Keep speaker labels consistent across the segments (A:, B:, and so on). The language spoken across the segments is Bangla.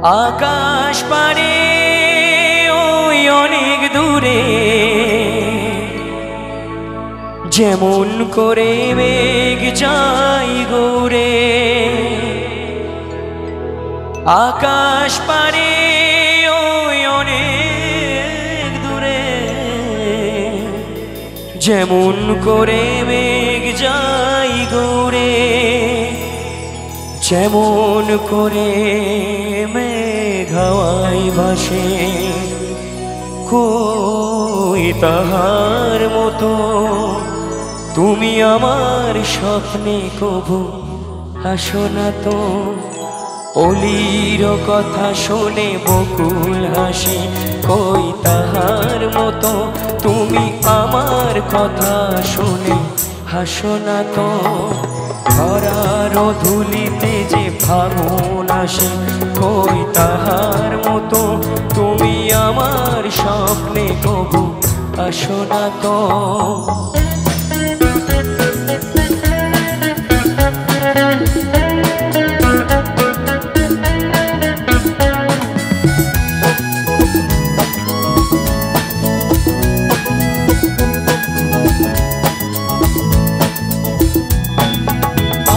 A: আকাশ পারে ওই অনেক দূরে, যেমন করে মেঘ যায় ঘুরে। আকাশ পারে ওই অনেক দূরে, যেমন করে মেঘ যায় ঘুরে। যেমন করে মেঘ হাওয়ায় ভাসে, কই তাহার মতো তুমি আমার স্বপ্নে কভু হাসো না তো। অলির কথা শুনে বকুল হাসে, কই তাহার মতো তুমি আমার কথা শুনে হাসো না তো। ধরার ধুলিতে যে ফাগুন আসে, কই তাহার মতো তুমি আমার স্বপ্নে কভু আসো না তো।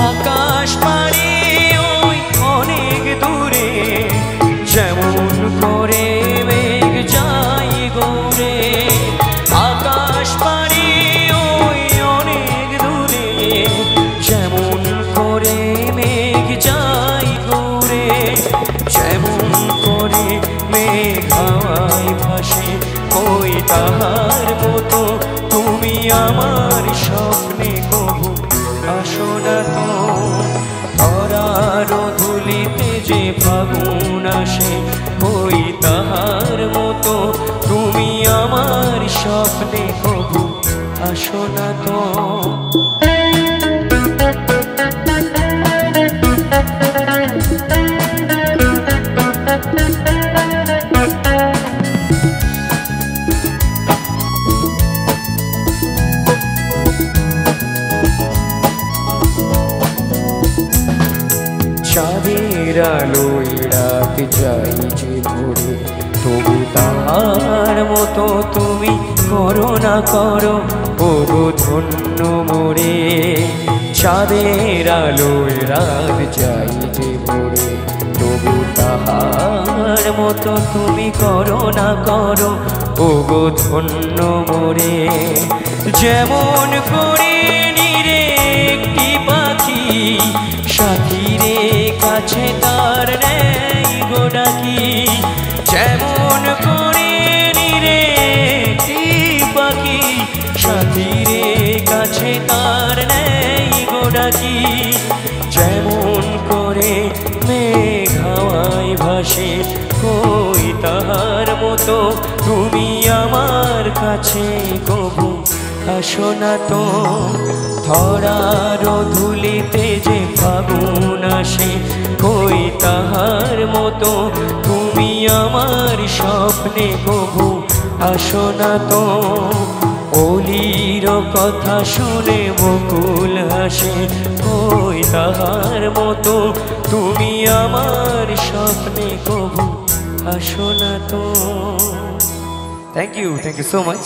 A: আকাশ পারে ওই অনেক দূরে, যেমন করে মেঘ যায় ঘুরে। আকাশ পারে ওই অনেক দূরে, যেমন করে মেঘ যায় ঘুরে। যেমন করে মেঘ হাওয়ায় ভাসে, কই তাহার মতো তুমি আমার স্বপ্নে কভু আসো না তো। ধরার ধুলিতে যে ফাগুন আসে, কই তাহার মতো তুমি আমার স্বপ্নে কভু আসো না তো। চাঁদের আলোয় রাত যাই যে ভরে, তবু তাহার মতো তুমি করো না করো ও গো ধন্য মোরে। চাঁদের আলোয় রাত যাই যে ভরে, তবু তাহার মতো তুমি করো না করো ও গো ধন্য মোরে। যেমন করে নিরে একটি পাখি, সাথীরে কাছে তার নেই গো ডাকি। যেমন করে নিরে একটি পাখি, সাথীরে কাছে তার নেই গো ডাকি। যেমন করে মেঘ হাওয়ায় ভাসে, কই তাহার মতো তুমি আমার কাছে কভু আসো না তো। ধরার ধুলিতে যে ফাগুন আসে, কই তাহার মতো তুমি আমার স্বপ্নে কভু আসো না তো। অলির কথা শুনে বকুল হাসে, কই তাহার মতো তুমি আমার স্বপ্নে কভু আসো না তো। Thank you so much.